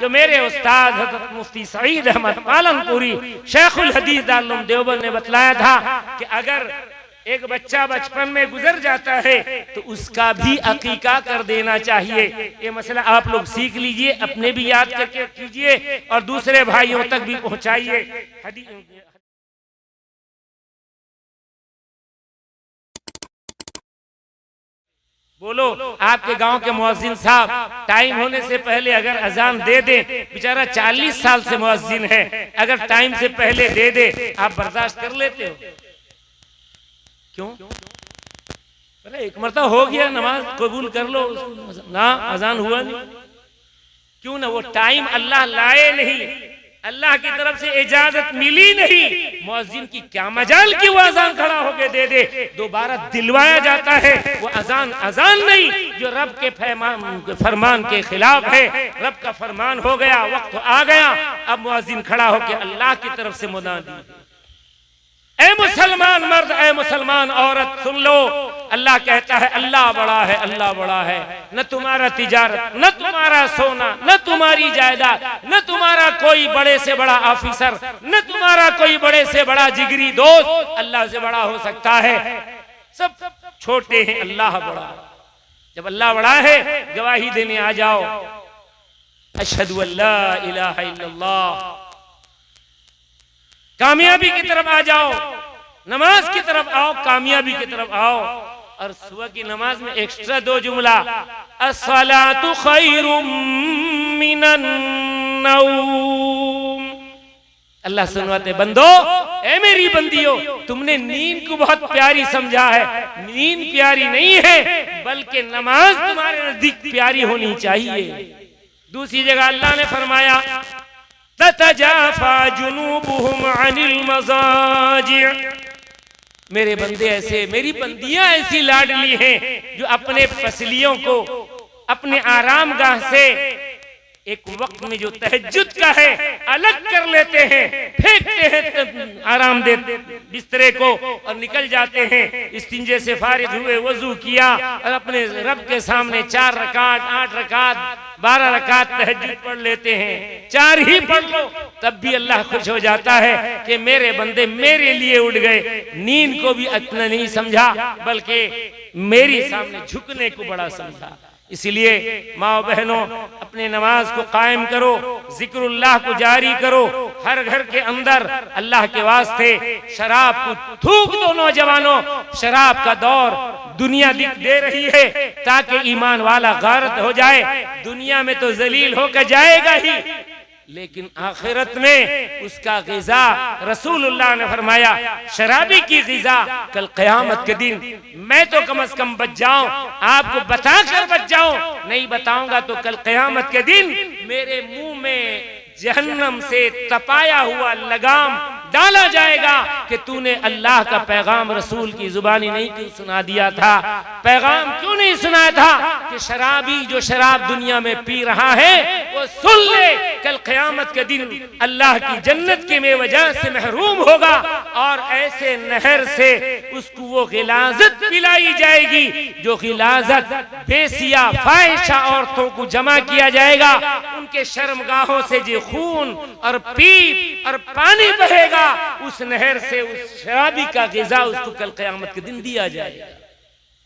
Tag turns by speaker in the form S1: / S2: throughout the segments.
S1: जो मेरे उस्ताद हज़रत मुफ्ती सईद अहमद पालनपुरी शेखुल हदीस दारुल देवबंद ने बतलाया था कि अगर एक बच्चा बचपन में गुजर जाता है तो उसका भी अकीका कर देना चाहिए। ये मसला आप लोग सीख लीजिए, अपने भी याद करके कीजिए और दूसरे भाइयों तक भी पहुंचाइए। बोलो, आपके गांव के मुअज्जिन साहब टाइम होने से पहले अगर अजान दे दे, बेचारा 40 साल से मुअज्जिन है, अगर टाइम से पहले दे दे, आप बर्दाश्त कर लेते हो? क्यों? अरे एक मरतबा हो गया, नमाज कबूल कर लो ना, अजान हुआ नहीं, क्यों ना? वो टाइम अल्लाह लाए नहीं, अल्लाह की तरफ से इजाजत मिली नहीं, मुअज्जिन की क्या मजाल की वो अजान खड़ा होके दे दे, दोबारा दिलवाया जाता है वो अजान अजान नहीं जो रब के फरमान के खिलाफ है। रब का फरमान हो गया, वक्त आ गया, अब मुअज्जिन खड़ा होके अल्लाह की तरफ से मुनादी, ऐ मुसलमान मर्द, ऐ मुसलमान औरत सुन लो, अल्लाह कहता है अल्लाह बड़ा है, अल्लाह बड़ा है। न तुम्हारा तिजारत, न तुम्हारा सोना, न तुम्हारी जायदाद, न तुम्हारा कोई बड़े से बड़ा ऑफिसर, न तुम्हारा कोई बड़े से बड़ा जिगरी दोस्त अल्लाह से बड़ा हो सकता है। सब छोटे हैं, अल्लाह बड़ा। जब अल्लाह बड़ा है, गवाही देने आ जाओ, अशहदु अल्ला इलाहा इल्लल्लाह, कामयाबी की तरफ आ जाओ, नमाज की तरफ आओ, कामयाबी की तरफ आओ। और सुबह की नमाज में एक्स्ट्रा 2 जुमला, अस्सलातु खैरुम मिनन नौम। अल्लाह सुनवाते, बंदो, ए मेरी बंदियों, तुमने नींद को बहुत प्यारी समझा है, नींद प्यारी नहीं है, बल्कि नमाज तुम्हारे नजदीक प्यारी होनी चाहिए। दूसरी जगह अल्लाह ने फरमाया, ततजाफा जुनूबुहुम अनिल मज़ाजिअ। मेरे बंदे ऐसे, मेरी बंदियां ऐसी लाडली हैं जो अपने पसलियों को अपने आरामगाह से एक वक्त में जो तहज्जुद का है अलग कर लेते हैं, फेंकते हैं आराम दे बिस्तरे को और निकल जाते हैं। इस्तिंजे से फारिग हुए, वजू किया और अपने रब के सामने 4 रकात, 8 रकात, 12 रकात तहज्जुद पढ़ लेते हैं। 4 ही पढ़ लो, तब भी अल्लाह खुश हो जाता है कि मेरे बंदे मेरे लिए उठ गए। नींद को भी इतना नहीं समझा, बल्कि मेरी सामने झुकने को बड़ा समझा। इसलिए माँ बहनों, अपने नमाज को कायम करो, जिक्रुल्लाह को जारी करो, हर घर के अंदर अल्लाह के वास्ते शराब को थूक दो। नौजवानों, शराब का दौर दुनिया दे रही है ताकि ईमान वाला गारत हो जाए। दुनिया में तो जलील होकर जाएगा ही, लेकिन आखिरत में उसका गिजा, रसूलुल्लाह ने फरमाया, शराबी की गिजा कल क़यामत के दिन मैं तो कम से कम बच जाऊं, आपको बताकर बच जाऊं, नहीं बताऊंगा तो कल क़यामत के दिन मेरे मुंह में जहन्नम से तपाया हुआ लगाम डाला जाएगा कि तूने अल्लाह का पैगाम रसूल की जुबानी नहीं क्यों सुना दिया था? पैगाम क्यों नहीं सुनाया था कि शराबी जो शराब दुनिया में पी रहा है वो सुन ले, कल क़यामत के दिन अल्लाह की जन्नत के में वजह से महरूम होगा और ऐसे नहर से उसको वो गिलाजत पिलाई जाएगी जो गिलाजत बेसिया फाहिशा औरतों को जमा किया जाएगा, उनके शर्मगाहों से जो खून और पीप और पानी बहेगा उस नहर से उस शराबी का गिजा उसको कल क़यामत के दिन दिया जाएगा।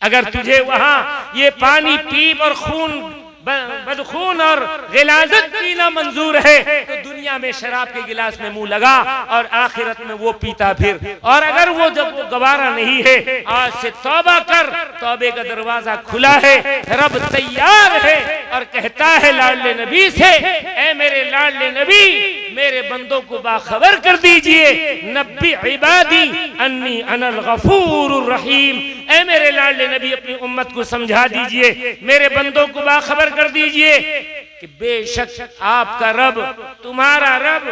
S1: अगर तुझे वहां ये पानी पीप और खून बदखून और गिलाजत पीना मंजूर है तो दुनिया में शराब के गिलास में मुंह लगा और आखिरत में वो पीता फिर। और अगर वो जब वो गवारा नहीं है, आज से तौबा कर, तौबे का दरवाजा खुला है, रब तैयार है और कहता है लाडले नबी से, ऐ मेरे लाडले नबी, मेरे बंदों को बाखबर कर दीजिए, नब्बी इबादी अन्नी अनल गफूरुर रहीम। ऐ मेरे लाडले नबी, अपनी उम्मत को समझा दीजिए, मेरे बंदों को बाखबर कर दीजिए कि बेशक आपका रब, तुम्हारा रब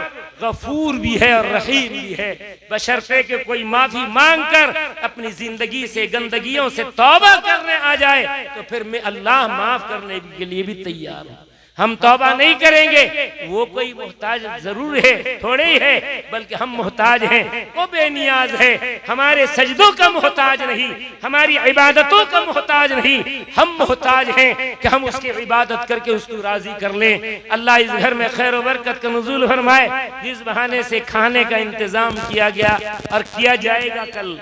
S1: गफूर भी है और रहीम भी है, बशर्ते कि कोई माफी मांगकर अपनी जिंदगी से गंदगियों से तौबा करने आ जाए तो फिर मैं अल्लाह माफ करने के लिए भी तैयार हूं। हम तौबा नहीं करेंगे, वो कोई मोहताज जरूर है, थोड़े ही है, बल्कि हम मोहताज हैं, वो बेनियाज है, हमारे सजदों का मोहताज नहीं, हमारी इबादतों का मोहताज नहीं, हम मोहताज हैं कि हम उसकी इबादत करके उसको राजी कर लें। अल्लाह इस घर में खैर बरकत का नुज़ूल फरमाए, जिस बहाने से खाने का इंतजाम किया गया और किया जाएगा। कल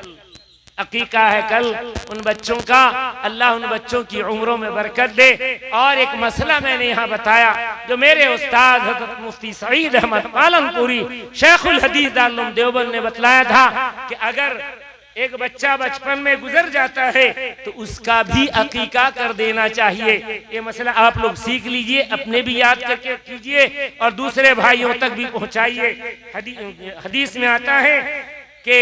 S1: अकीका है, कल उन बच्चों का, अल्लाह उन बच्चों की उम्रों में बरकत दे। और एक मसला मैंने यहाँ बताया जो मेरे उस्ताद हज़रत मुफ्ती सईद अहमद पालनपुरी शेखुल हदीस दारुल देवबंद ने बतलाया था कि अगर एक बच्चा बचपन में गुजर जाता है तो उसका भी अकीका कर देना चाहिए। ये मसला आप लोग सीख लीजिए, अपने भी याद करके कीजिए और दूसरे भाइयों तक भी पहुंचाइए। हदीस में आता है कि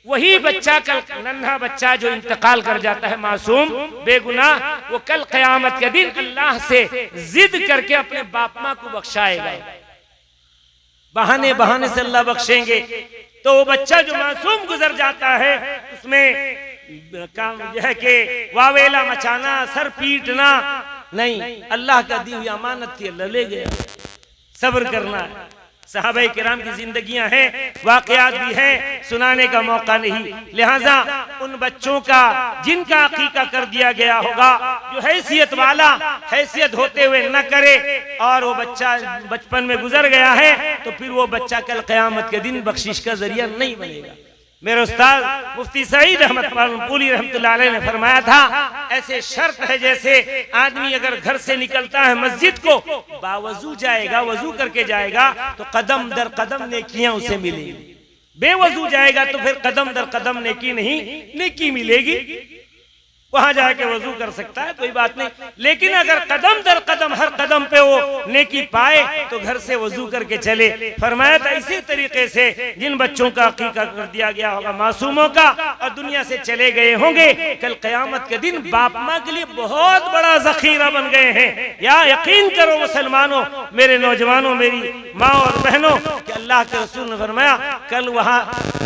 S1: वही बच्चा, कल नन्हा बच्चा जो इंतकाल कर जाता है मासूम बेगुनाह, वो कल क़यामत के दिन अल्लाह से जिद करके अपने बाप माँ को बख्शाएगा। बहाने बहाने से अल्लाह बख्शेंगे। तो वो बच्चा जो मासूम गुजर जाता है उसमें काम यह है कि वावेला मचाना, सर पीटना नहीं, अल्लाह का दी हुई अमानत थी, अल्लाह ले गया। सब्र करना है। सहाबा किराम की जिंदगियां हैं, वाकयात भी हैं, सुनाने का मौका नहीं। लिहाजा उन बच्चों का जिनका अकीका कर दिया गया होगा, जो हैसियत वाला हैसियत होते हुए न करे और वो बच्चा बचपन में गुजर गया है, तो फिर वो बच्चा कल क़यामत के दिन बख्शिश का जरिया नहीं बनेगा। मेरे उस्ताद मुफ्ती सईद अहमद पालनपुरी रहमतुल्लाह अलैह ने फरमाया था, ऐसे शर्त है जैसे आदमी अगर घर से निकलता है मस्जिद को, बावजू जाएगा, वजू करके जाएगा तो कदम दर कदम नेकियां उसे मिलेगी। बेवजू जाएगा तो फिर कदम दर कदम नेकी नहीं, नेकी मिलेगी। वहां जाके वजू कर सकता है, कोई बात नहीं, लेकिन अगर कदम दर कदम हर कदम पे वो नेकी पाए तो घर से वजू करके चले। फरमाया था इसी तरीके से जिन बच्चों का अकीका कर दिया गया होगा मासूमों का और दुनिया से चले गए होंगे, कल क़यामत के दिन बाप माँ के लिए बहुत बड़ा जखीरा बन गए हैं। या यकीन करो मुसलमानों, मेरे नौजवानों, मेरी माँ और बहनों, कि अल्लाह के रसूल ने फरमाया कल वहाँ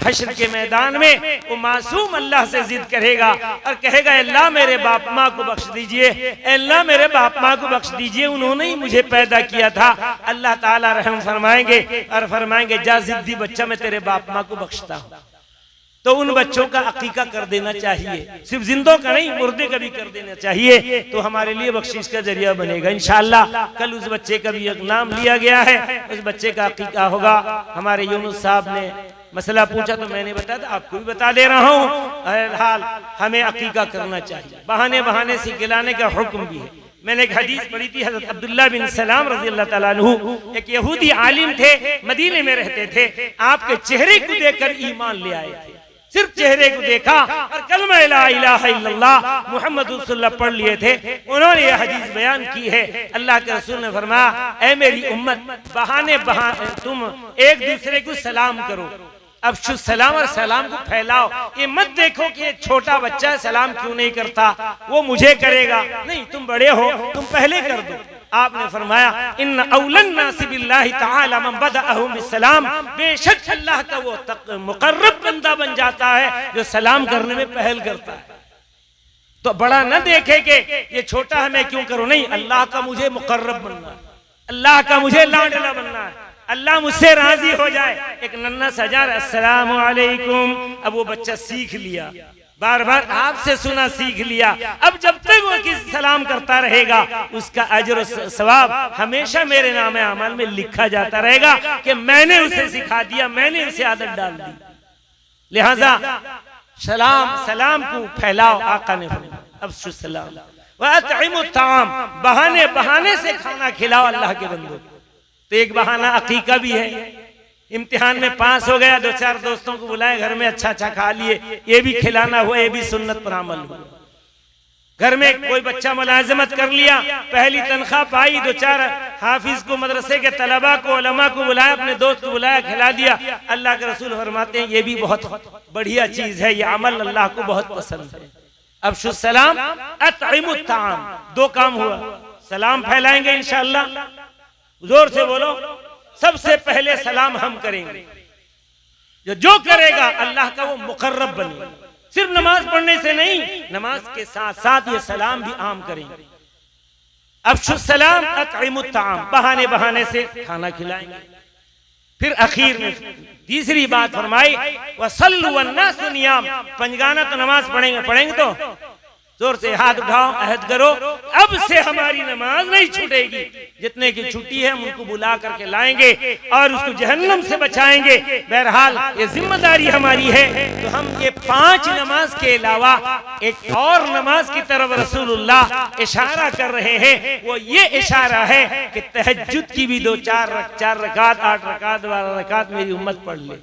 S1: हश्र के मैदान में वो मासूम अल्लाह से जिद करेगा और कहेगा अल्लाह मेरे बाप माँ को बख्श दीजिए, अल्लाह मेरे बाप माँ को बख्श दीजिए, उन्होंने ही मुझे पैदा किया था। अल्लाह ताला रहम फरमाएंगे और फरमाएंगे जा जिद्दी बच्चा, मैं तेरे बाप माँ को बख्शता हूँ। तो उन बच्चों का अकीका कर देना चाहिए, सिर्फ जिंदों का नहीं, मुर्दे का भी कर देना चाहिए, तो हमारे लिए बख्शिश का जरिया बनेगा इंशाअल्लाह। कल उस बच्चे का भी एक नाम लिया गया है, उस बच्चे का अकीका होगा। हमारे यूनुस साहब ने मसला पूछा तो मैंने बताया था, आपको भी बता दे रहा हूँ। हाल हमें अकीका करना चाहिए, बहाने बहाने से खिलाने का हुक्म भी है। मैंने एक हदीस पढ़ी थी, हज़रत अब्दुल्लाह बिन सलाम रज़ी अल्लाह ताला अन्हु एक यहूदी आलिम थे, मदीने में रहते थे, आपके चेहरे को देखकर ईमान ले आए थे। सिर्फ चेहरे को देखा और कलमा ला इलाहा इल्लल्लाह मुहम्मद रसूलुल्लाह पढ़ लिए थे। उन्होंने यह हदीस बयान की है, अल्लाह के रसूल ने फरमाया ऐ मेरी उम्मत, बहाने बहाने तुम एक दूसरे को सलाम करो, अब शुभ सलाम और सलाम को फैलाओ। ये मत देखो कि छोटा बच्चा सलाम क्यों नहीं करता, वो मुझे करेगा, नहीं, तुम बड़े हो, तुम पहले कर दो। आपने फरमाया इन औलन नासि बिल्लाहि तआला मन बदअहु बिस्सलाम, बेशक अल्लाह का वो मुकर्रब बंदा बन जाता है जो सलाम करने में पहल करता है। तो बड़ा न देखे कि ये छोटा है मैं क्यों करूं, नहीं, अल्लाह का मुझे मुकर्रब बनना है, अल्लाह का मुझे लाडला बनना है, अल्लाह मुझसे राजी हो जाए। एक नन्हा सजा अस्सलामु अलैकुम, अब वो बच्चा सीख लिया, बार बार आपसे सुना सीख लिया। अब जब तक वो किसी सलाम करता रहेगा उसका अजर और सवाब हमेशा मेरे नाम अमल में लिखा जाता रहेगा कि मैंने उसे सिखा दिया, मैंने उसे आदत डाल दी। लिहाजा सलाम को फैलाओ, आका ने अब सलाम व अतइमु ताम, बहाने बहाने से खाना खिलाओ अल्लाह के बंदों। तो एक बहाना अकीका भी है, इम्तिहान में पास हो गया, दो चार दोस्तों को बुलाए, घर में अच्छा अच्छा खा लिए, ये भी खिलाना हुआ, ये भी सुन्नत पर अमल हुआ। घर में कोई बच्चा मुलाजमत कर लिया, पहली तनख्वाह पाई, दो चार हाफिज को, मदरसे के तलबा को, उलमा को बुलाया, अपने दोस्त को बुलाया, खिला दिया। अल्लाह के रसूल फरमाते हैं ये भी बहुत बढ़िया चीज है, ये अमल अल्लाह को बहुत पसंद है। अब शुभ सलाम अतइमु ताम, दो काम हुआ, सलाम फैलाएंगे इंशाअल्लाह, जोर से बोलो, सबसे पहले सलाम हम करेंगे, जो करेगा अल्लाह का वो मुकर्रब बनेगा। सिर्फ नमाज पढ़ने से नहीं, नमाज के साथ साथ ये सलाम भी आम करेंगे। अफ्शुस्सलाम अतइमुत ताम, बहाने बहाने से खाना खिलाएंगे। फिर आखिर में तीसरी बात फरमाई वसल्लु वन्नासु नियाम, पंजगाना तो नमाज पढ़ेंगे तो जोर से हाथ उठाओ, अहद करो अब से हमारी नमाज नहीं छूटेगी, जितने की छुट्टी है हम उनको बुला करके लाएंगे और उसको जहन्नम से बचाएंगे। बहरहाल ये जिम्मेदारी हमारी है। तो हम ये 5 नमाज के अलावा एक और नमाज की तरफ रसूलुल्लाह इशारा कर रहे हैं। वो ये इशारा है कि तहज्जुद की भी 2-4 रकात, 8 रकात, 12 रकात मेरी उम्मत पढ़ ले।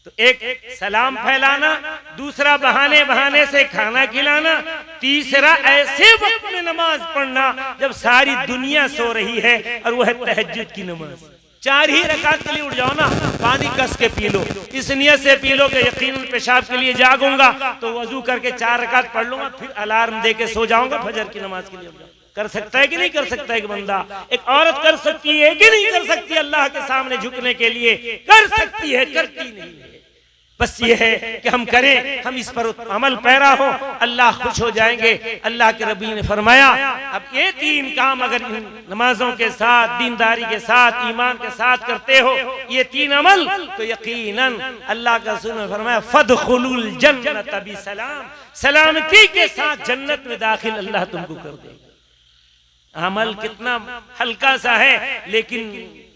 S1: तो एक सलाम फैलाना, दूसरा बहाने बहाने से खाना खिलाना, तीसरा ऐसे वक्त में नमाज पढ़ना जब सारी दुनिया सो रही है और वह है तहज्जुद की नमाज। 4 ही रकात के लिए उठ जाओ ना, पानी कस के पी लो, इस नियत से पी लो कि यकीनन पेशाब के लिए जागूंगा तो वजू करके 4 रकात पढ़ लूंगा, फिर अलार्म दे के सो जाऊंगा, फजर की नमाज के लिए उठ जाऊंगा। कर सकता है कि नहीं कर सकता है? एक बंदा, एक औरत कर सकती है कि नहीं कर सकती? अल्लाह के सामने झुकने के लिए कर सकती है, करती नहीं है। बस ये है कि हम करें, हम इस पर अमल पैरा हो, अल्लाह खुश हो जाएंगे। अल्लाह के रबी ने फरमाया अब ये 3 काम अगर नमाजों के साथ, दीनदारी के साथ, ईमान के साथ करते हो, ये 3 अमल, तो यकीनन अल्लाह का रसूल ने फरमाया फदखुलुल जन्नत बिसलाम, सलामती के साथ जन्नत में दाखिल अल्लाह तुमको कर देगा। अमल कितना हल्का सा है लेकिन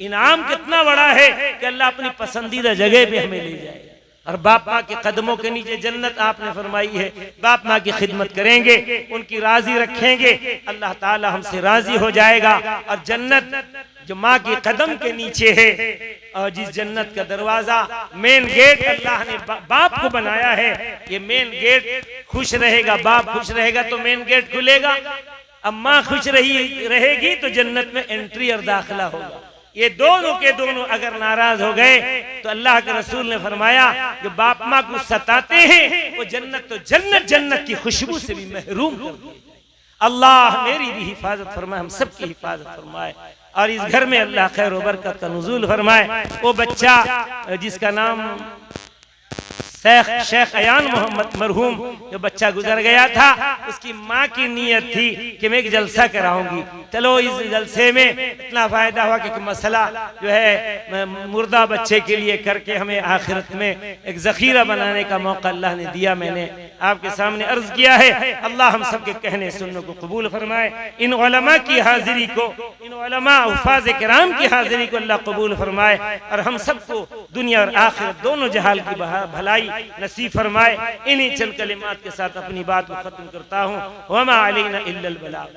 S1: इनाम कितना बड़ा है कि अल्लाह अपनी पसंदीदा जगह पे हमें ले जाए। और बाप माँ के कदमों के नीचे जन्नत आपने फरमाई है। बाप माँ की खिदमत करेंगे, उनकी राजी रखेंगे, अल्लाह ताला हमसे राजी हो जाएगा। और जन्नत जो माँ के कदम के नीचे है, और जिस जन्नत का दरवाजा मेन गेट अल्लाह ने बाप को बनाया है, ये मेन गेट खुश रहेगा, बाप खुश रहेगा तो मेन गेट खुलेगा। अब माँ खुश रहेगी तो जन्नत में एंट्री और दाखिला होगा। ये दोनों के दोनों अगर नाराज हो गए तो अल्लाह के रसूल ने फरमाया जो बाप माँ को सताते हैं वो जन्नत की खुशबू से भी महरूम कर दिए। अल्लाह मेरी भी हिफाजत फरमाए, हम सबकी हिफाजत फरमाए और इस घर में अल्लाह खैर व बरकत का नुज़ूल फरमाए। वो बच्चा जिसका नाम शेख अयान मोहम्मद मरहूम, जो बच्चा गुजर गया था, उसकी माँ की नीयत थी कि मैं एक जलसा कराऊंगी। चलो इस जलसे में इतना फायदा हुआ कि मसला जो है मुर्दा बच्चे के लिए करके हमें आखिरत में एक जखीरा बनाने का मौका अल्लाह ने दिया। मैंने आपके सामने अर्ज किया है, अल्लाह हम सबके कहने सुनने को कबूल फरमाए। इन उलमा की हाजिरी को, इन उलमा हुफ़ाज़ किराम की हाजिरी को अल्लाह कबूल फरमाए और हम सबको दुनिया और आखिरत दोनों जहाल की भलाई नसीब फरमाए। इन्हीं चंद कलिमात के साथ अपनी बात को खत्म करता हूँ। वमा अलैना इल्लल बलाग।